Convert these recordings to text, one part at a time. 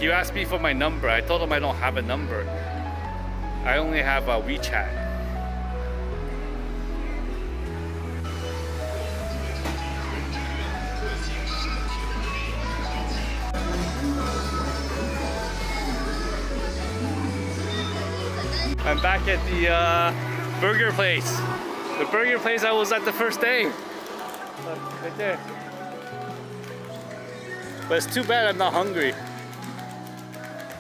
He asked me for my number. I told him I don't have a number. I only have a WeChat. I'm back at the burger place. The burger place I was at the first day. Look, right there. But it's too bad I'm not hungry.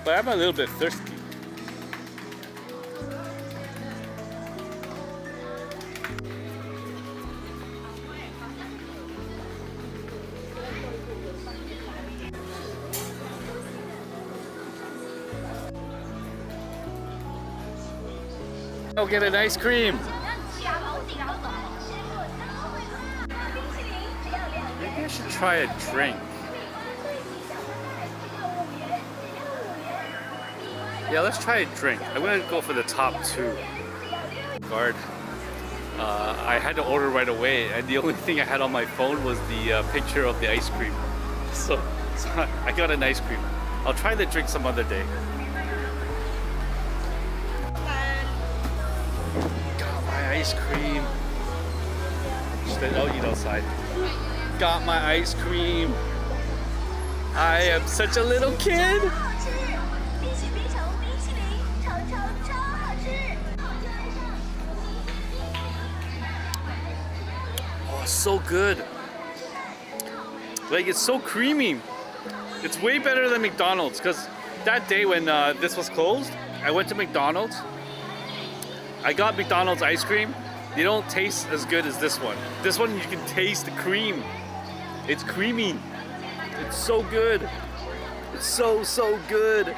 But I'm a little bit thirsty. I'll get an ice cream. Maybe I should try a drink. Yeah, let's try a drink. I'm gonna go for the top two. Guard. I had to order right away, and the only thing I had on my phone was the picture of the ice cream. So I got an ice cream. I'll try the drink some other day. Got my ice cream. I'll eat outside. Got my ice cream. I am such a little kid. Oh, so good. Like, it's so creamy. It's way better than McDonald's, because that day when this was closed, I went to McDonald's. I got McDonald's ice cream. They don't taste as good as this one. This one, you can taste the cream. It's creamy. It's so good. It's so good.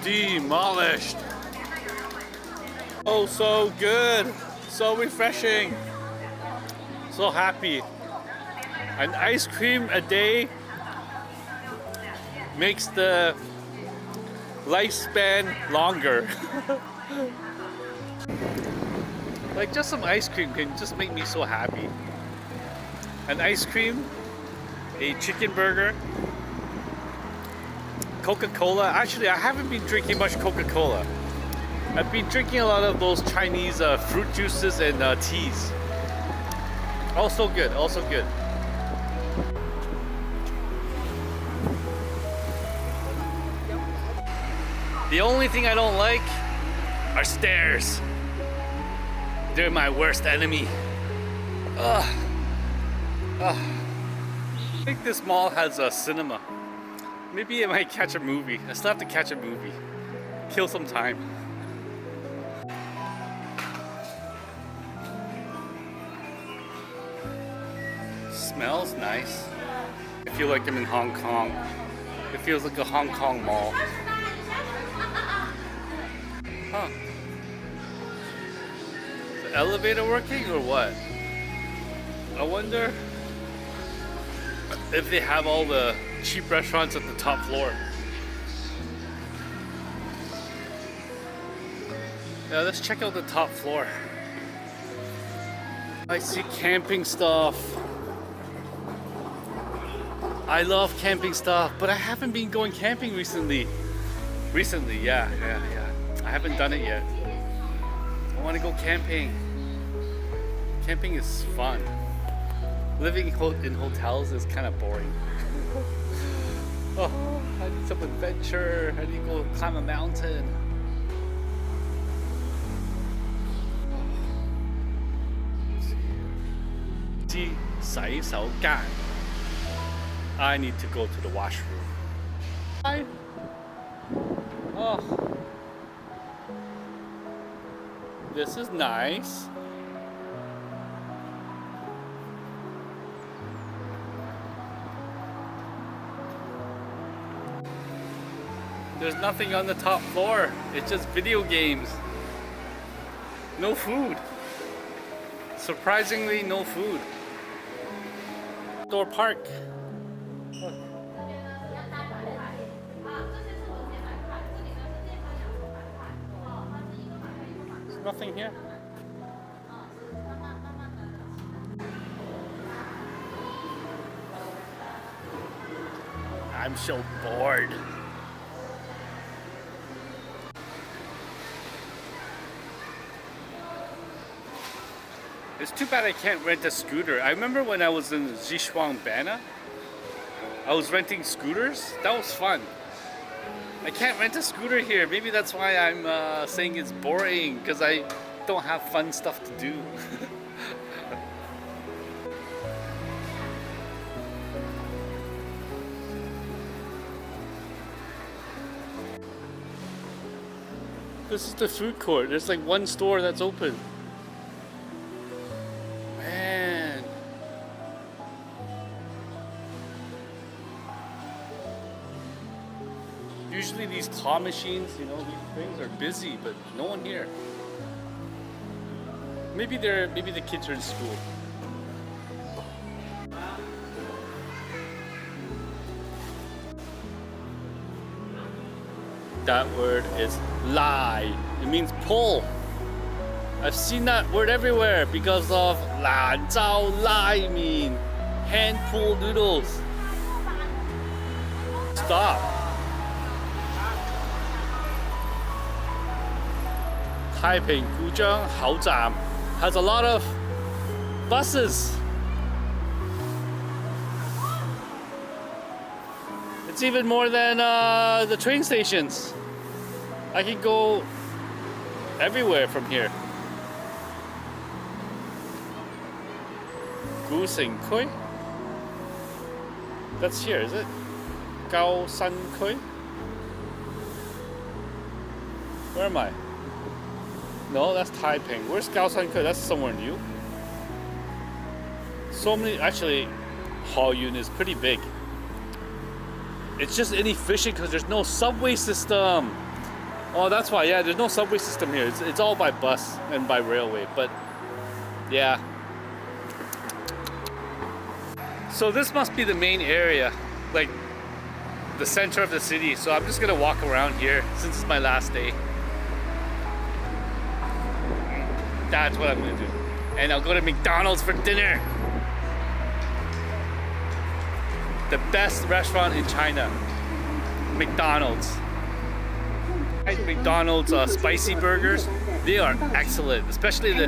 Demolished. Oh, so good. So refreshing. So happy. An ice cream a day makes the lifespan longer. Like, just some ice cream can just make me so happy. An ice cream, a chicken burger, Coca-Cola. Actually, I haven't been drinking much Coca-Cola. I've been drinking a lot of those Chinese fruit juices and teas. Also good, also good. The only thing I don't like are stairs. They're my worst enemy. Ugh. Ugh. I think this mall has a cinema. Maybe I might catch a movie. I still have to catch a movie. Kill some time. Smells nice. I feel like I'm in Hong Kong. It feels like a Hong Kong mall. Huh. Is the elevator working or what? I wonder if they have all the cheap restaurants at the top floor. Yeah, let's check out the top floor. I see camping stuff. I love camping stuff, but I haven't been going camping recently. Yeah. I haven't done it yet. I want to go camping. Camping is fun. Living in hotels is kind of boring. Oh, I need some adventure. I need to go climb a mountain. 司洗手間. I need to go to the washroom. Hi. Oh. This is nice. There's nothing on the top floor. It's just video games. No food. Surprisingly, no food. Outdoor park. Look. There's nothing here. I'm so bored. It's too bad I can't rent a scooter. I remember when I was in Zhishuangbana, I was renting scooters. That was fun. I can't rent a scooter here. Maybe that's why I'm saying it's boring, because I don't have fun stuff to do. This is the food court. There's like one store that's open. Man. Usually these claw machines, you know, these things are busy, but no one here. Maybe the kids are in school. That word is lai. It means pull. I've seen that word everywhere because of lan zhao lai mean hand pull noodles. Stop. Taiping Guzheng Haozhan has a lot of buses. It's even more than the train stations. I can go everywhere from here. Gusing Kui? That's here, is it? Gao San Kui? Where am I? No, that's Taiping. Where's Gao San Kui? That's somewhere new. So many, actually, Heyuan is pretty big. It's just inefficient because there's no subway system. Oh, that's why. Yeah, there's no subway system here. It's all by bus and by railway. But yeah. So this must be the main area, like the center of the city. So I'm just gonna walk around here since it's my last day. That's what I'm gonna do. And I'll go to McDonald's for dinner. The best restaurant in China, McDonald's. McDonald's spicy burgers, they are excellent, especially the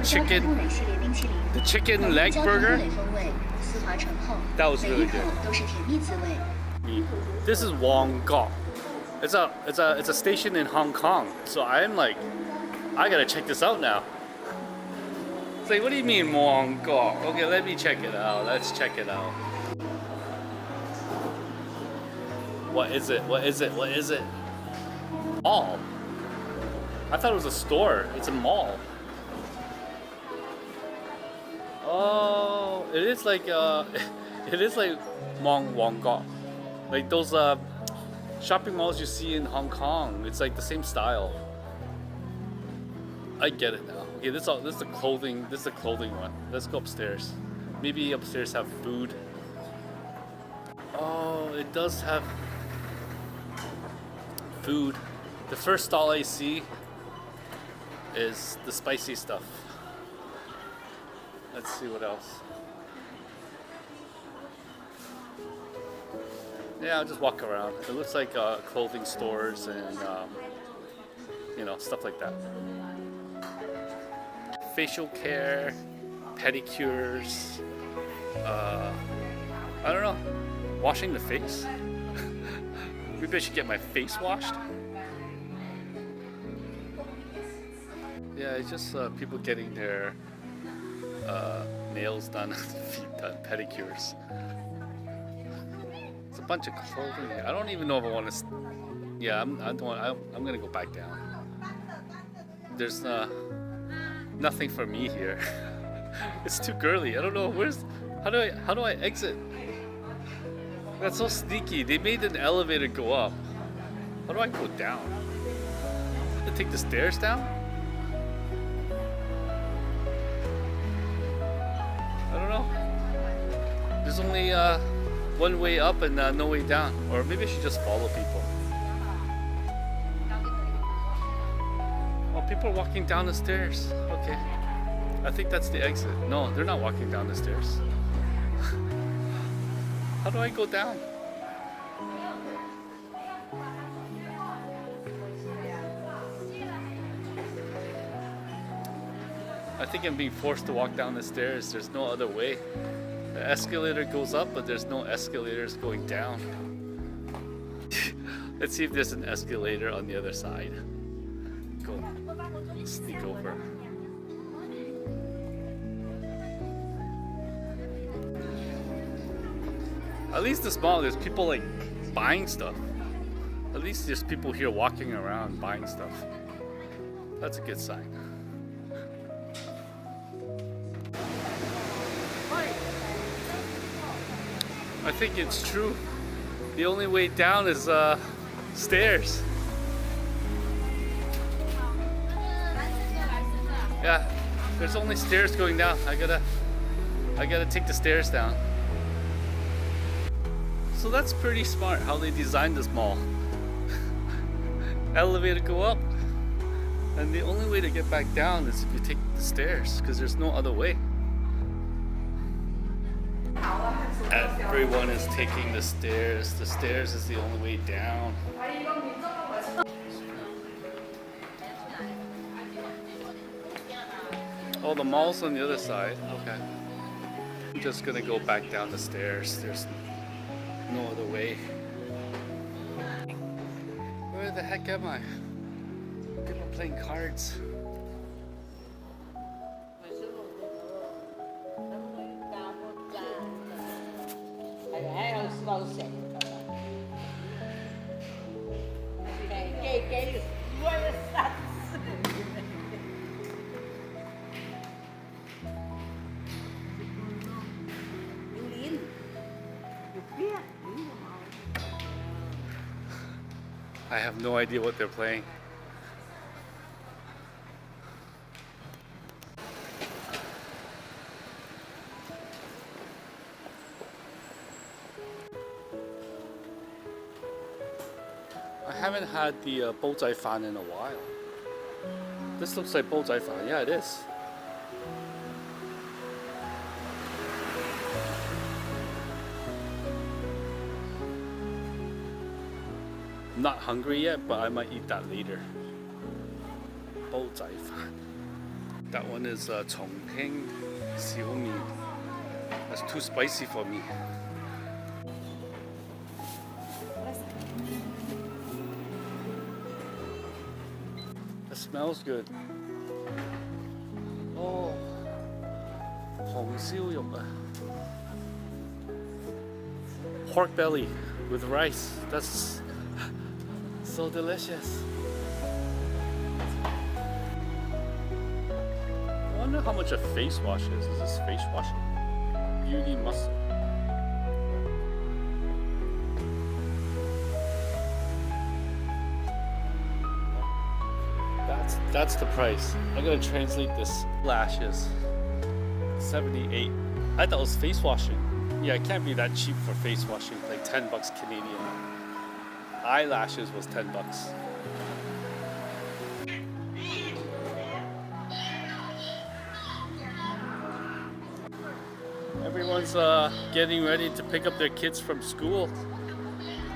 chicken leg burger. That was really good. This is Wonton. It's a station in Hong Kong. So I'm like, I gotta check this out now. It's like, what do you mean Wonton? Okay, let me check it out. Let's check it out. What is it? What is it? What is it? Mall. I thought it was a store. It's a mall. Oh, it is like it is like Wonton. Like those shopping malls you see in Hong Kong. It's like the same style. I get it now. Okay, this is the clothing. This is the clothing one. Let's go upstairs. Maybe upstairs have food. Oh, it does have food. The first stall I see is the spicy stuff. Let's see what else. Yeah, I'll just walk around. It looks like clothing stores and you know, stuff like that. Facial care, pedicures. I don't know. Washing the face. Maybe I should get my face washed. Yeah, it's just people getting their nails done, feet done, pedicures. It's a bunch of clothing here. I don't even know if I want to. Yeah, I'm gonna go back down. There's nothing for me here. It's too girly. I don't know how do I exit? That's so sneaky. They made an elevator go up. How do I go down? I have to take the stairs down? I don't know. There's only one way up and no way down. Or maybe I should just follow people. Oh, people are walking down the stairs. Okay. I think that's the exit. No, they're not walking down the stairs. How do I go down? I think I'm being forced to walk down the stairs. There's no other way. The escalator goes up, but there's no escalators going down. Let's see if there's an escalator on the other side. Go. Sneak over. At least this mall, there's people like buying stuff. At least there's people here walking around buying stuff. That's a good sign. I think it's true. The only way down is stairs. Yeah, there's only stairs going down. I gotta take the stairs down. So that's pretty smart how they designed this mall. Elevator go up, and the only way to get back down is if you take the stairs, because there's no other way. Everyone is taking the stairs. The stairs is the only way down. Oh, the mall's on the other side. Okay. I'm just gonna go back down the stairs. There's no other way. Where the heck am I? People are playing cards. I have no idea what they're playing. I haven't had the bullseye fan in a while. This looks like bullseye fan. Yeah, it is. I'm not hungry yet, but I might eat that later. Bullseye fan. That one is Chongping Xiaomi. That's too spicy for me. It smells good. Oh, 紅燒肉啊. Pork belly with rice. That's so delicious. I wonder how much a face wash is. Is this face wash? Beauty must. That's the price. I'm gonna translate this. Lashes, 78. I thought it was face washing. Yeah, it can't be that cheap for face washing. Like 10 bucks Canadian. Eyelashes was 10 bucks. Everyone's getting ready to pick up their kids from school.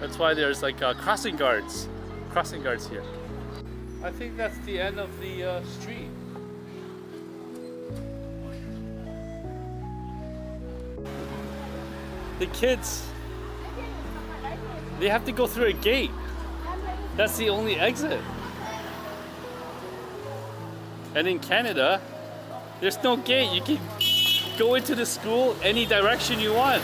That's why there's like crossing guards here. I think that's the end of the street. The kids, they have to go through a gate. That's the only exit. And in Canada, there's no gate. go into the school any direction you want.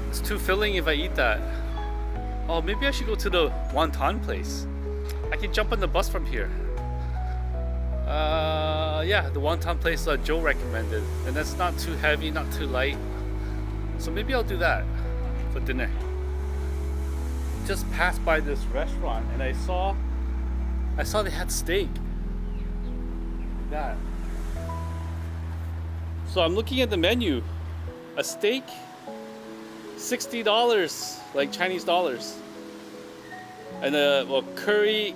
It's too filling if I eat that. Oh, maybe I should go to the Wonton place. I can jump on the bus from here. Yeah, the Wonton place Joe recommended. And that's not too heavy, not too light. So maybe I'll do that for dinner. Just passed by this restaurant and I saw they had steak. Like that. So I'm looking at the menu. A steak, $60, like Chinese dollars. And well, curry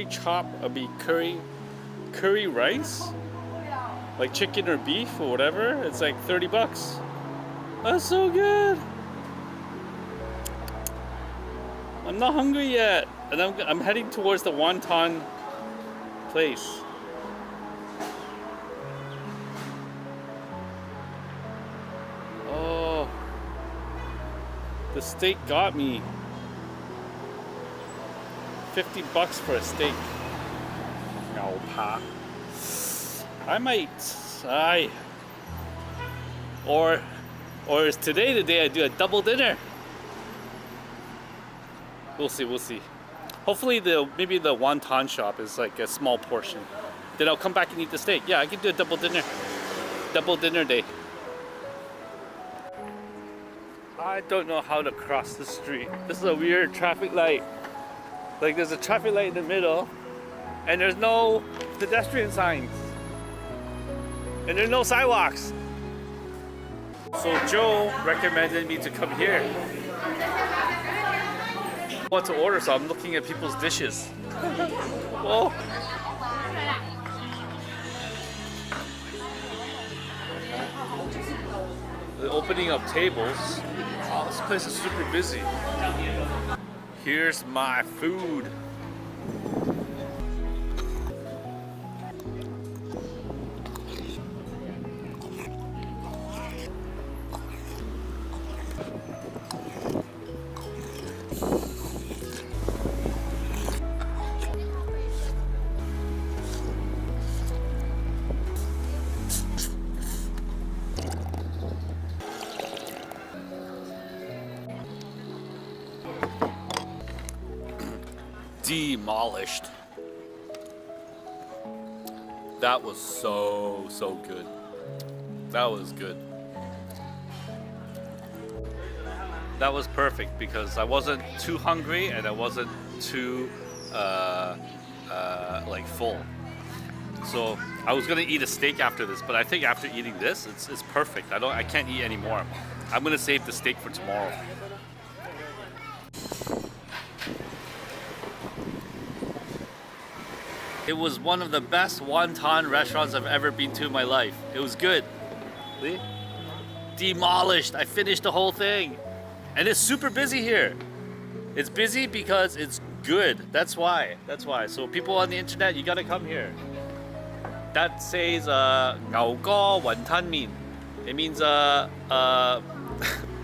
chop, curry rice, like chicken or beef or whatever. It's like $30. That's so good. I'm not hungry yet, and I'm heading towards the Wonton place. Oh, the steak got me. $50 for a steak. I might. Or is today the day I do a double dinner? We'll see. Hopefully maybe the wonton shop is like a small portion. Then I'll come back and eat the steak. Yeah, I can do a double dinner. Double dinner day. I don't know how to cross the street. This is a weird traffic light. Like there's a traffic light in the middle and there's no pedestrian signs. And there's no sidewalks. So Joe recommended me to come here. What to order, so I'm looking at people's dishes. Whoa. The opening up tables. Oh, this place is super busy. Here's my food. Demolished. That was so good. That was good. That was perfect because I wasn't too hungry and I wasn't too like full. So I was gonna eat a steak after this, but I think after eating this, it's perfect. I can't eat anymore. I'm gonna save the steak for tomorrow. It was one of the best wonton restaurants I've ever been to in my life. It was good. See? Demolished. I finished the whole thing. And it's super busy here. It's busy because it's good. That's why. So people on the internet, you gotta come here. That says 牛哥雲吞麵. It means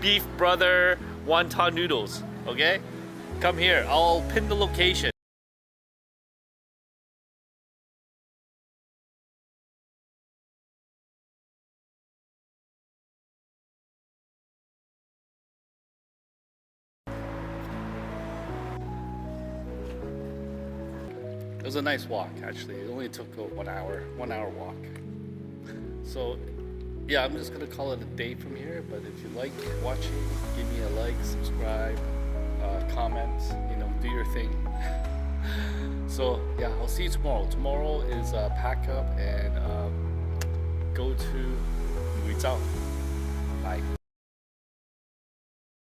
beef brother wonton noodles. Okay? Come here. I'll pin the location. It was a nice walk, actually. It only took 1 hour walk. So, yeah, I'm just gonna call it a day from here. But if you like watching, give me a like, subscribe, comment. You know, do your thing. So, yeah, I'll see you tomorrow. Tomorrow is pack up and go to Wonton. Bye.